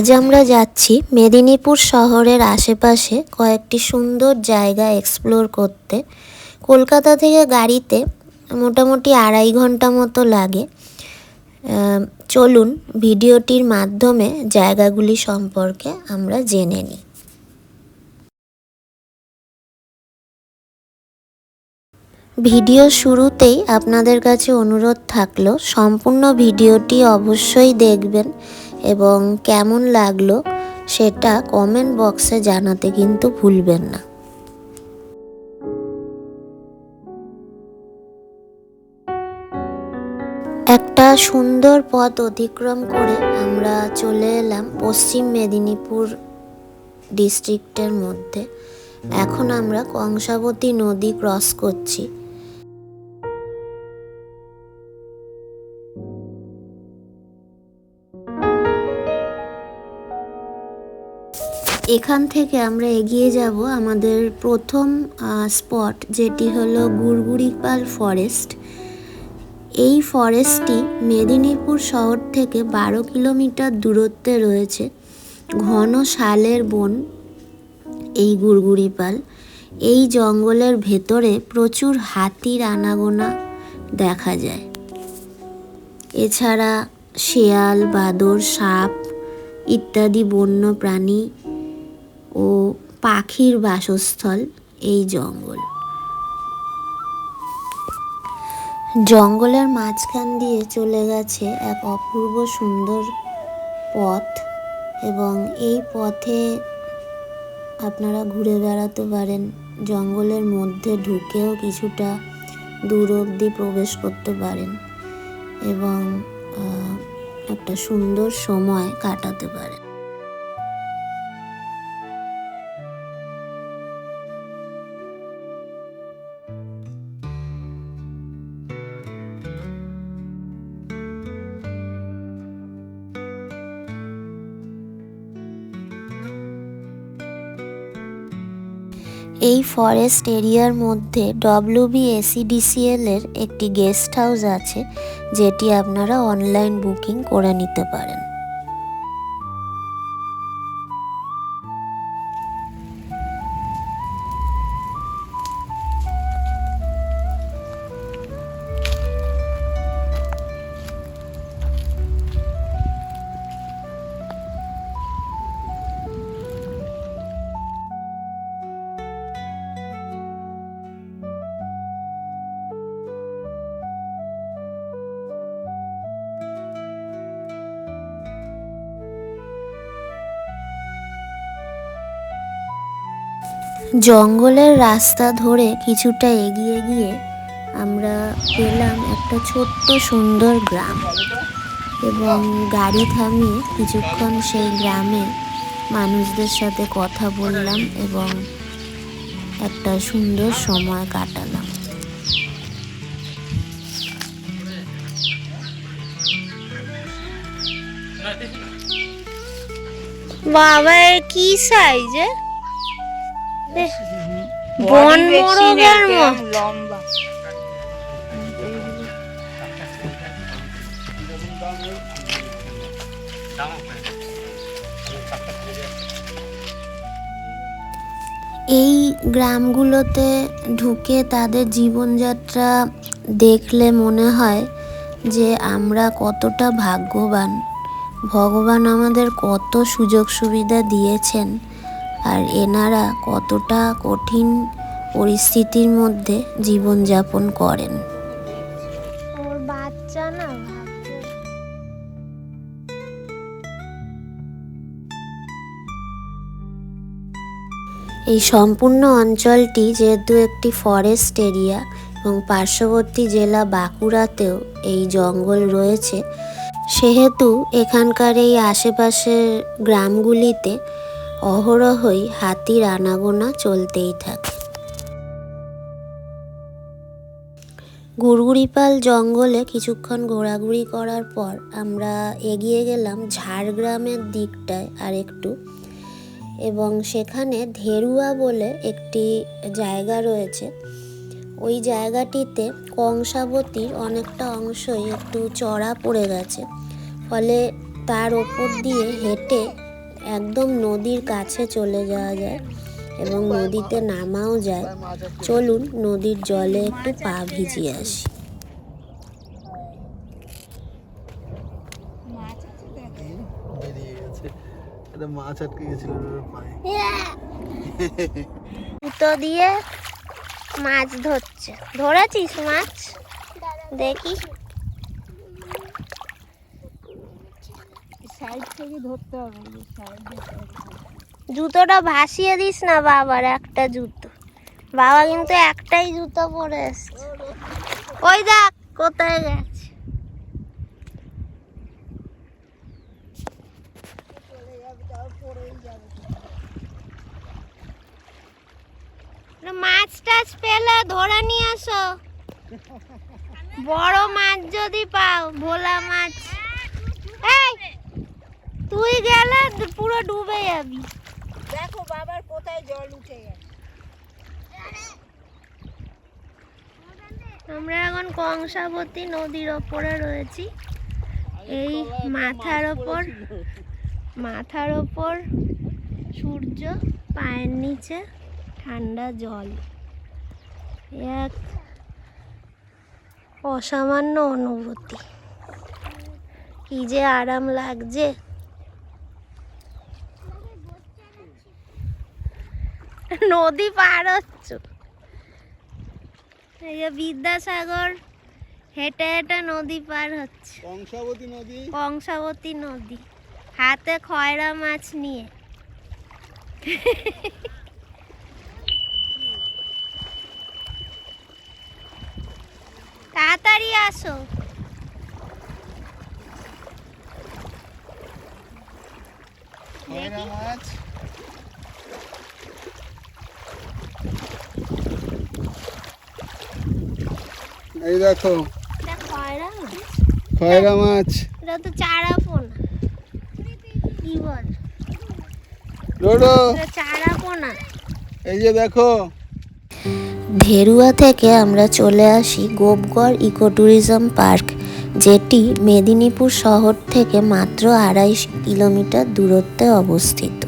আজ আমরা যাচ্ছি মেদিনীপুর শহরের আশেপাশে কয়েকটি সুন্দর জায়গা এক্সপ্লোর করতে। কলকাতা থেকে গাড়িতে মোটামুটি 2.5 ঘন্টা মতো লাগে। চলুন ভিডিওটির মাধ্যমে জায়গাগুলি সম্পর্কে আমরা জেনে নিই। ভিডিও শুরুতেই আপনাদের কাছে অনুরোধ থাকলো সম্পূর্ণ ভিডিওটি অবশ্যই দেখবেন এবং কেমন লাগলো সেটা কমেন্ট বক্সে জানাতে কিন্তু ভুলবেন না। একটা সুন্দর পথ অতিক্রম করে আমরা চলে এলাম পশ্চিম মেদিনীপুর ডিস্ট্রিক্টের মধ্যে। এখন আমরা কংসাবতী নদী ক্রস করছি। এখান থেকে আমরা এগিয়ে যাব আমাদের প্রথম স্পট, যেটি হলো গুড়গুড়িপাল ফরেস্ট। এই ফরেস্টটি মেদিনীপুর শহর থেকে 12 কিলোমিটার দূরত্বে রয়েছে। ঘন শালের বন এই গুড়গুড়িপাল। এই জঙ্গলের ভেতরে প্রচুর হাতির আনাগোনা দেখা যায়। এছাড়া শেয়াল, বাদর, সাপ ইত্যাদি বন্য প্রাণী ও পাখির বাসস্থল এই জঙ্গল। জঙ্গলের মাঝখান দিয়ে চলে গেছে এক অপূর্ব সুন্দর পথ এবং এই পথে আপনারা ঘুরে বেড়াতে পারেন। জঙ্গলের মধ্যে ঢুকেও কিছুটা দূর অবধি প্রবেশ করতে পারেন এবং একটা সুন্দর সময় কাটাতে পারেন। এই ফরেস্ট এরিয়ার মধ্যে WBSEDCL এর একটি গেস্ট হাউস আছে, যেটি আপনারা অনলাইন বুকিং করে নিতে পারেন। জঙ্গলের রাস্তা ধরে কিছুটা এগিয়ে গিয়ে আমরা পেলাম একটা ছোট্ট সুন্দর গ্রাম এবং গাড়ি থামিয়ে কিছুক্ষণ সেই গ্রামে মানুষদের সাথে কথা বললাম এবং একটা সুন্দর সময় কাটালাম। বাবা কি সাইজে বন মোরগের মতো লম্বা। এই গ্রামগুলোতে ঢুকে তাদের জীবনযাত্রা দেখলে মনে হয় যে আমরা কতটা ভাগ্যবান, ভগবান আমাদের কত সুযোগ সুবিধা দিয়েছেন আর এনারা কতটা কঠিন পরিস্থিতির মধ্যে জীবনযাপন করেন। ওর বাচ্চা না এই সম্পূর্ণ অঞ্চলটি যেহেতু একটি ফরেস্ট এরিয়া এবং পার্শ্ববর্তী জেলা বাঁকুড়াতেও এই জঙ্গল রয়েছে, সেহেতু এখানকার এই আশেপাশের গ্রামগুলিতে অহরহই হাতির আনাগোনা চলতেই থাকে। গুড়গুড়িপাল জঙ্গলে কিছুক্ষণ ঘোরাঘুরি করার পর আমরা এগিয়ে গেলাম ঝাড়গ্রামের দিকটায় আর একটু, এবং সেখানে ধেরুয়া বলে একটি জায়গা রয়েছে। ওই জায়গাটিতে কংসাবতীর অনেকটা অংশই একটু চড়া পড়ে গেছে, ফলে তার ওপর দিয়ে হেঁটে একদম নদীর কাছে চলে যাওয়া যায় এবং নদীতে নামাও যায়। চলুন নদীর জলে একটু পা ভিজিয়ে আসি। মাছ আটকে গেছিল পায়ে। জুতো দিয়ে মাছ ধরছে। ধরেছিস মাছ? দেখি। সাইড থেকে ধরতে হবে। জুতোটা ভাসিয়ে দিস না বাবার একটা জুতো। বাবা কিন্তু একটাই জুতো পরে এসছে। ওই দেখ কোথায় গেছে। মাছ টাছ পেলে ধরে নিয়ে আসো। বড় মাছ যদি পাও, ভোলা মাছ। এই তুই গেলে পুরো ডুবে যাবি। দেখো বাবার কোথায় জল উঠে গেছে। আমরা এখন কংসাবতী নদীর ওপরে রয়েছি। এই মাথার ওপর সূর্য, পায়ের নিচে ঠান্ডা জল। এক অসামান্য অনুভূতি। কি যে আরাম লাগছে। নদী পার হচ্ছ। এই যে বিদ্যাসাগর হেঁটে হেঁটে নদী পার হচ্ছে। কংসাবতী নদী হাতে খয়রা মাছ নিয়ে। তাড়াতাড়ি আসো। দেখি। এই দেখো খয়রা মাছ। এটা তো চারা পোনা। কি বল? ডোডো চারা পোনা। এই যে দেখো। ভেরুয়া থেকে আমরা চলে আসি গোপগড় ইকো ট্যুরিজম পার্ক, যেটি মেদিনীপুর শহর থেকে মাত্র 2.5 কিলোমিটার দূরত্বে অবস্থিত।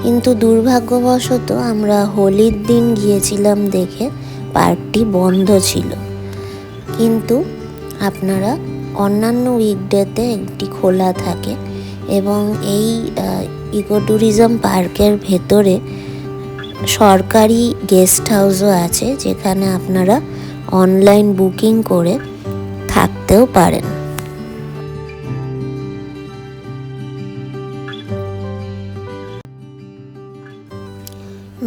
কিন্তু দুর্ভাগ্যবশত আমরা হোলির দিন গিয়েছিলাম দেখে পার্কটি বন্ধ ছিল। কিন্তু আপনারা অন্যান্য উইকডেতে এটি খোলা থাকে এবং এই ইকো ট্যুরিজম পার্কের ভেতরে সরকারি গেস্ট হাউসও আছে, যেখানে আপনারা অনলাইন বুকিং করে থাকতেও পারেন।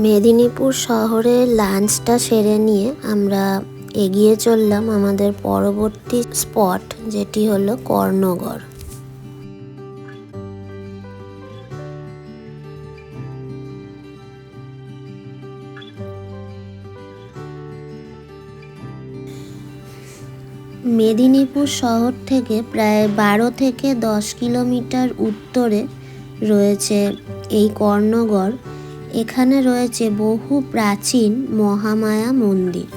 মেদিনীপুর শহরে লাঞ্চটা সেরে নিয়ে আমরা এগিয়ে চললাম আমাদের পরবর্তী স্পট, যেটি হলো কর্ণগড়। মেদিনীপুর শহর থেকে প্রায় 12 থেকে 10 কিলোমিটার উত্তরে রয়েছে এই কর্ণগড়। এখানে রয়েছে বহু প্রাচীন মহামায়া মন্দির।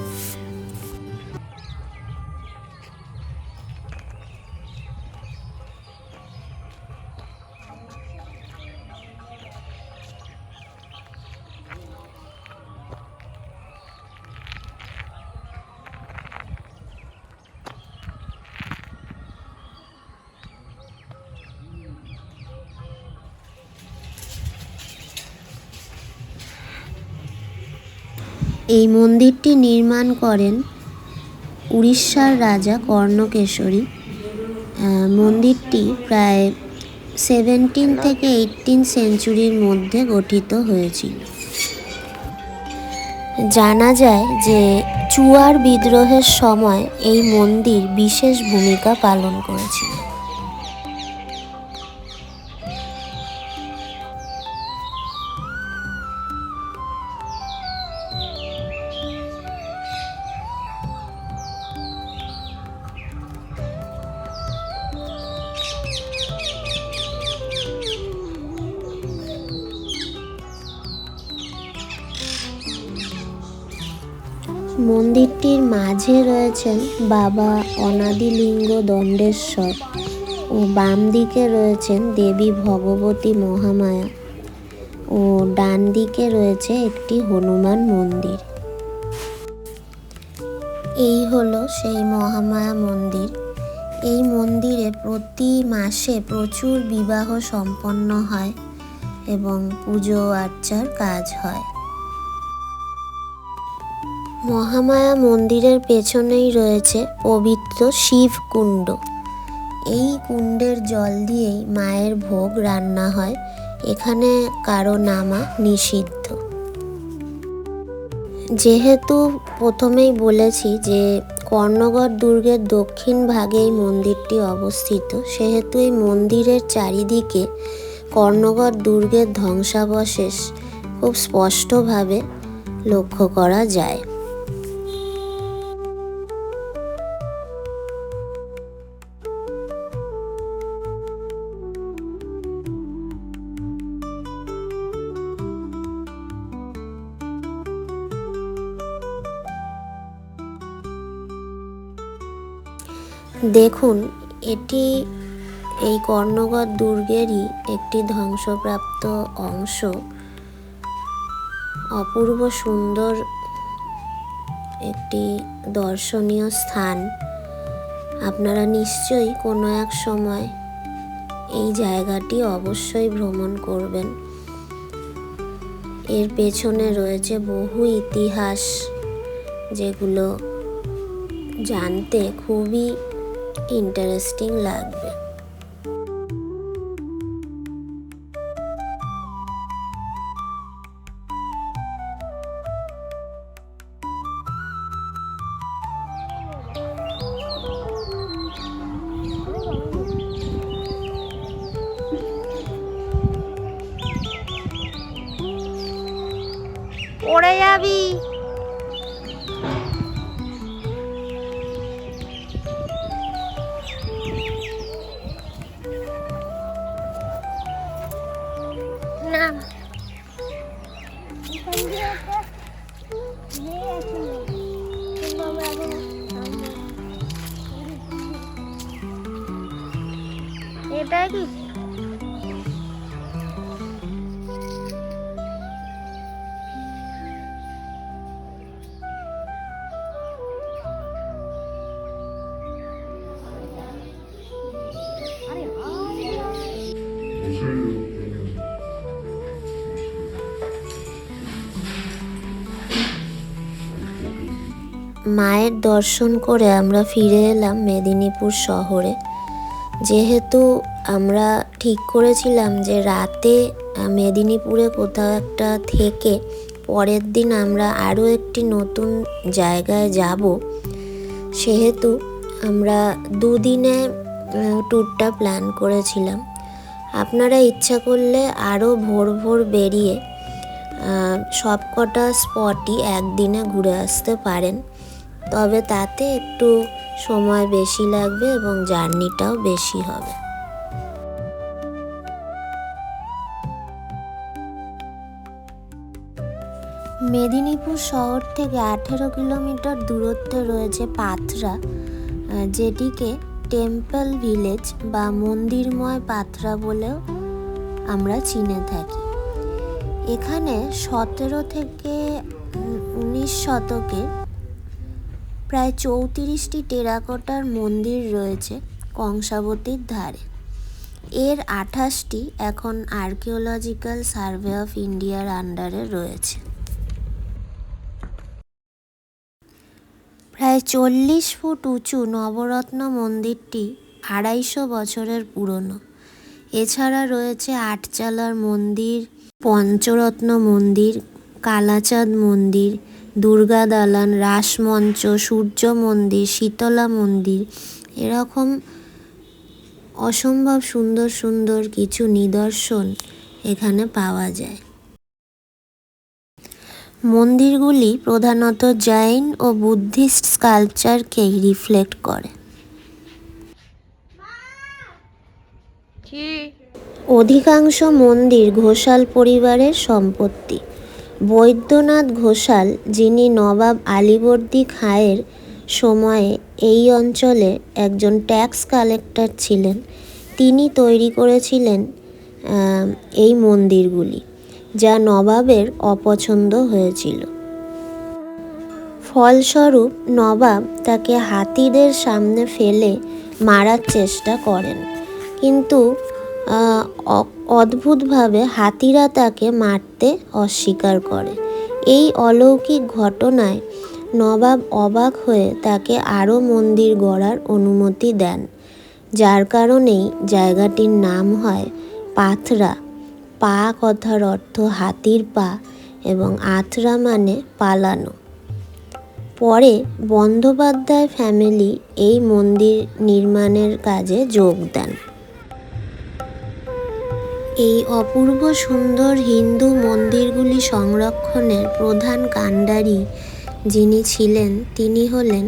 এই মন্দিরটি নির্মাণ করেন উড়িষ্যার রাজা কর্ণকেশরী। মন্দিরটি প্রায় 17 থেকে 18 সেঞ্চুরির মধ্যে গঠিত হয়েছিল। জানা যায় যে চুয়ার বিদ্রোহের সময় এই মন্দির বিশেষ ভূমিকা পালন করেছিল। মন্দিরটির মাঝে রয়েছেন বাবা অনাদিলিঙ্গ দণ্ডেশ্বর, ও বাম দিকে রয়েছেন দেবী ভগবতী মহামায়া ও ডান দিকে রয়েছে একটি হনুমান মন্দির। এই হলো সেই মহামায়া মন্দির। এই মন্দিরে প্রতি মাসে প্রচুর বিবাহ সম্পন্ন হয় এবং পুজো আর্চার কাজ হয়। মহামায়া মন্দিরের পেছনেই রয়েছে পবিত্র শিবকুণ্ড। এই কুণ্ডের জল দিয়েই মায়ের ভোগ রান্না হয়। এখানে কারো নামা নিষিদ্ধ। যেহেতু প্রথমেই বলেছি যে কর্ণগড় দুর্গের দক্ষিণ ভাগে এই মন্দিরটি অবস্থিত, সেহেতু এই মন্দিরের চারিদিকে কর্ণগড় দুর্গের ধ্বংসাবশেষ খুব স্পষ্টভাবে লক্ষ্য করা যায়। দেখুন, এটি এই কর্ণগড় দুর্গেরই একটি ধ্বংসপ্রাপ্ত অংশ। অপূর্ব সুন্দর একটি দর্শনীয় স্থান। আপনারা নিশ্চয়ই কোনো এক সময় এই জায়গাটি অবশ্যই ভ্রমণ করবেন। এর পেছনে রয়েছে বহু ইতিহাস, যেগুলো জানতে খুবই ইন্টারেস্টিং লাগবে। পড়ে যাবি। না এটা কি মায়ের দর্শন করে আমরা ফিরে এলাম মেদিনীপুর শহরে। যেহেতু আমরা ঠিক করেছিলাম যে রাতে মেদিনীপুরে কোথাও একটা থেকে পরের দিন আমরা আরও একটি নতুন জায়গায় যাব, সেহেতু আমরা দুদিনে ট্যুরটা প্ল্যান করেছিলাম। আপনারা ইচ্ছা করলে আরও ভোর ভোর বেরিয়ে সবকটা স্পটই একদিনে ঘুরে আসতে পারেন, তবে তাতে একটু সময় বেশি লাগবে এবং জার্নিটাও বেশি হবে। মেদিনীপুর শহর থেকে 18 কিলোমিটার দূরত্বে রয়েছে পাথরা, যেটিকে টেম্পল ভিলেজ বা মন্দিরময় পাথরা বলেও আমরা চিনে থাকি। এখানে 17 থেকে 19 শতকে প্রায় 34টি টেরাকোটার মন্দির রয়েছে কংসাবতীর ধারে। এর 28টি এখন আর্কিওলজিক্যাল সার্ভে অফ ইন্ডিয়ার আন্ডারে রয়েছে। প্রায় 40 ফুট উঁচু নবরত্ন মন্দিরটি 250 বছরের পুরনো। এছাড়া রয়েছে আটচালার মন্দির, পঞ্চরত্ন মন্দির, কালাচাঁদ মন্দির, দুর্গা দালান, রাসমঞ্চ, সূর্য মন্দির, শীতলা মন্দির, এরকম অসম্ভব সুন্দর সুন্দর কিছু নিদর্শন এখানে পাওয়া যায়। মন্দিরগুলি প্রধানত জৈন ও বুদ্ধিস্ট স্কাল্পচারকেই রিফ্লেক্ট করে। অধিকাংশ মন্দির ঘোষাল পরিবারের সম্পত্তি। বৈদ্যনাথ ঘোষাল, যিনি নবাব আলীবর্দী খাঁয়ের সময়ে এই অঞ্চলে একজন ট্যাক্স কালেক্টর ছিলেন, তিনি তৈরি করেছিলেন এই মন্দিরগুলি, যা নবাবের অপছন্দ হয়েছিল। ফলস্বরূপ নবাব তাকে হাতিদের সামনে ফেলে মারার চেষ্টা করেন, কিন্তু অদ্ভুতভাবে হাতিরা তাকে মারতে অস্বীকার করে। এই অলৌকিক ঘটনায় নবাব অবাক হয়ে তাকে আরও মন্দির গড়ার অনুমতি দেন, যার কারণেই জায়গাটির নাম হয় পাথরা। পা কথার অর্থ হাতির পা এবং আথরা মানে পালানো। পরে বন্দ্যোপাধ্যায় ফ্যামিলি এই মন্দির নির্মাণের কাজে যোগ দেন। এই অপূর্ব সুন্দর হিন্দু মন্দিরগুলি সংরক্ষণের প্রধান কাণ্ডারি যিনি ছিলেন, তিনি হলেন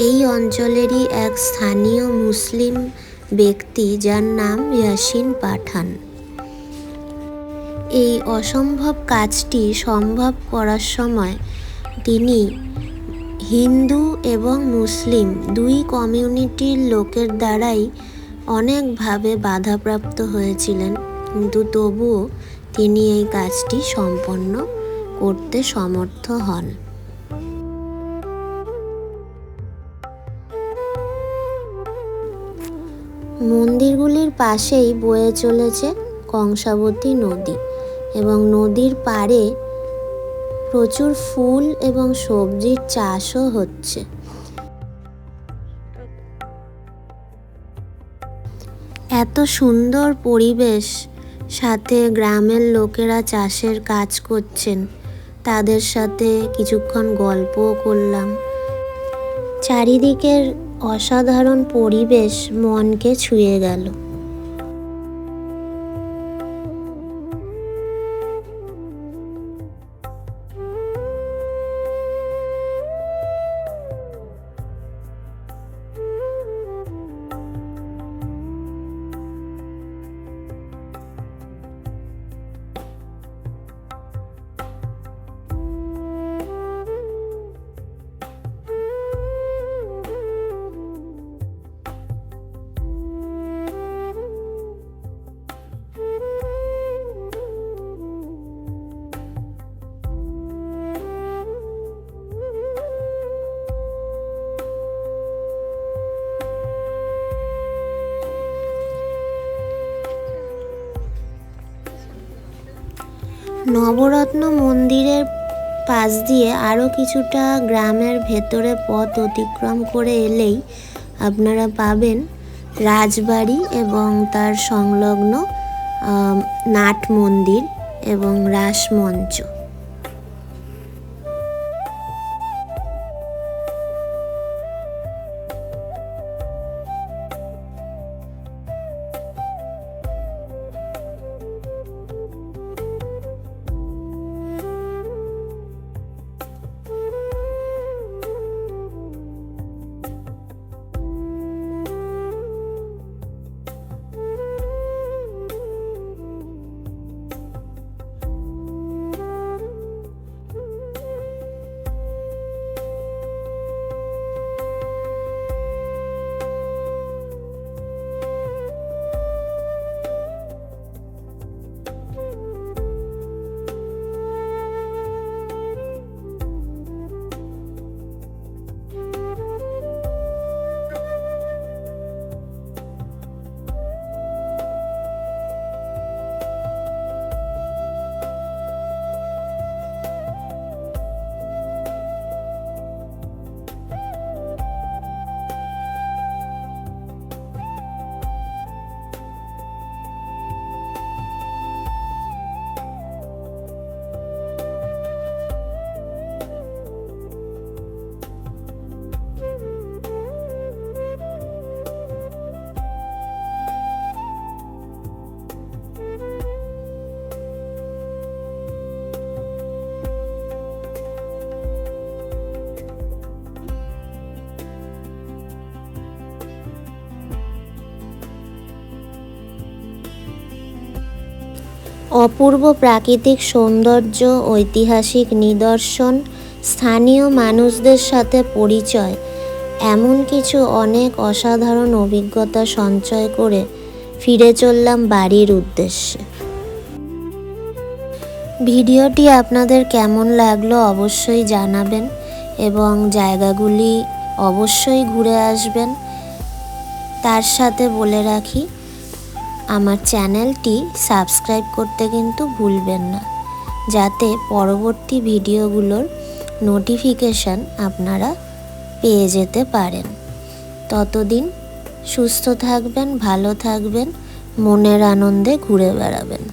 এই অঞ্চলেরই এক স্থানীয় মুসলিম ব্যক্তি, যার নাম ইয়াসিন পাঠান। এই অসম্ভব কাজটি সম্ভব করার সময় তিনি হিন্দু এবং মুসলিম দুই কমিউনিটির লোকের দ্বারাই অনেকভাবে বাধাপ্রাপ্ত হয়েছিলেন, কিন্তু তবুও তিনি এই কাজটি সম্পন্ন করতে সমর্থ হন। মন্দিরগুলির পাশেই বয়ে চলেছে কংসাবতী নদী এবং নদীর পাড়ে প্রচুর ফুল এবং সবজির চাষও হচ্ছে। এত সুন্দর পরিবেশ, সাথে গ্রামের লোকেরা চাষের কাজ করছেন, তাদের সাথে কিছুক্ষণ গল্পও করলাম। চারিদিকের অসাধারণ পরিবেশ মনকে ছুঁয়ে গেল। নবরত্ন মন্দিরের পাশ দিয়ে আরও কিছুটা গ্রামের ভেতরে পথ অতিক্রম করে এলেই আপনারা পাবেন রাজবাড়ি এবং তার সংলগ্ন নাট মন্দির এবং রাসমঞ্চ। অপূর্ব প্রাকৃতিক সৌন্দর্য, ঐতিহাসিক নিদর্শন, স্থানীয় মানুষদের সাথে পরিচয়, এমন কিছু অনেক অসাধারণ অভিজ্ঞতা সঞ্চয় করে ফিরে চললাম বাড়ির উদ্দেশ্যে। ভিডিওটি আপনাদের কেমন লাগলো অবশ্যই জানাবেন এবং জায়গাগুলি অবশ্যই ঘুরে আসবেন। তার সাথে বলে রাখি, আমার চ্যানেলটি সাবস্ক্রাইব করতে কিন্তু ভুলবেন না, যাতে পরবর্তী ভিডিওগুলোর নোটিফিকেশান আপনারা পেয়ে যেতে পারেন। ততদিন সুস্থ থাকবেন, ভালো থাকবেন, মনের আনন্দে ঘুরে বেড়াবেন।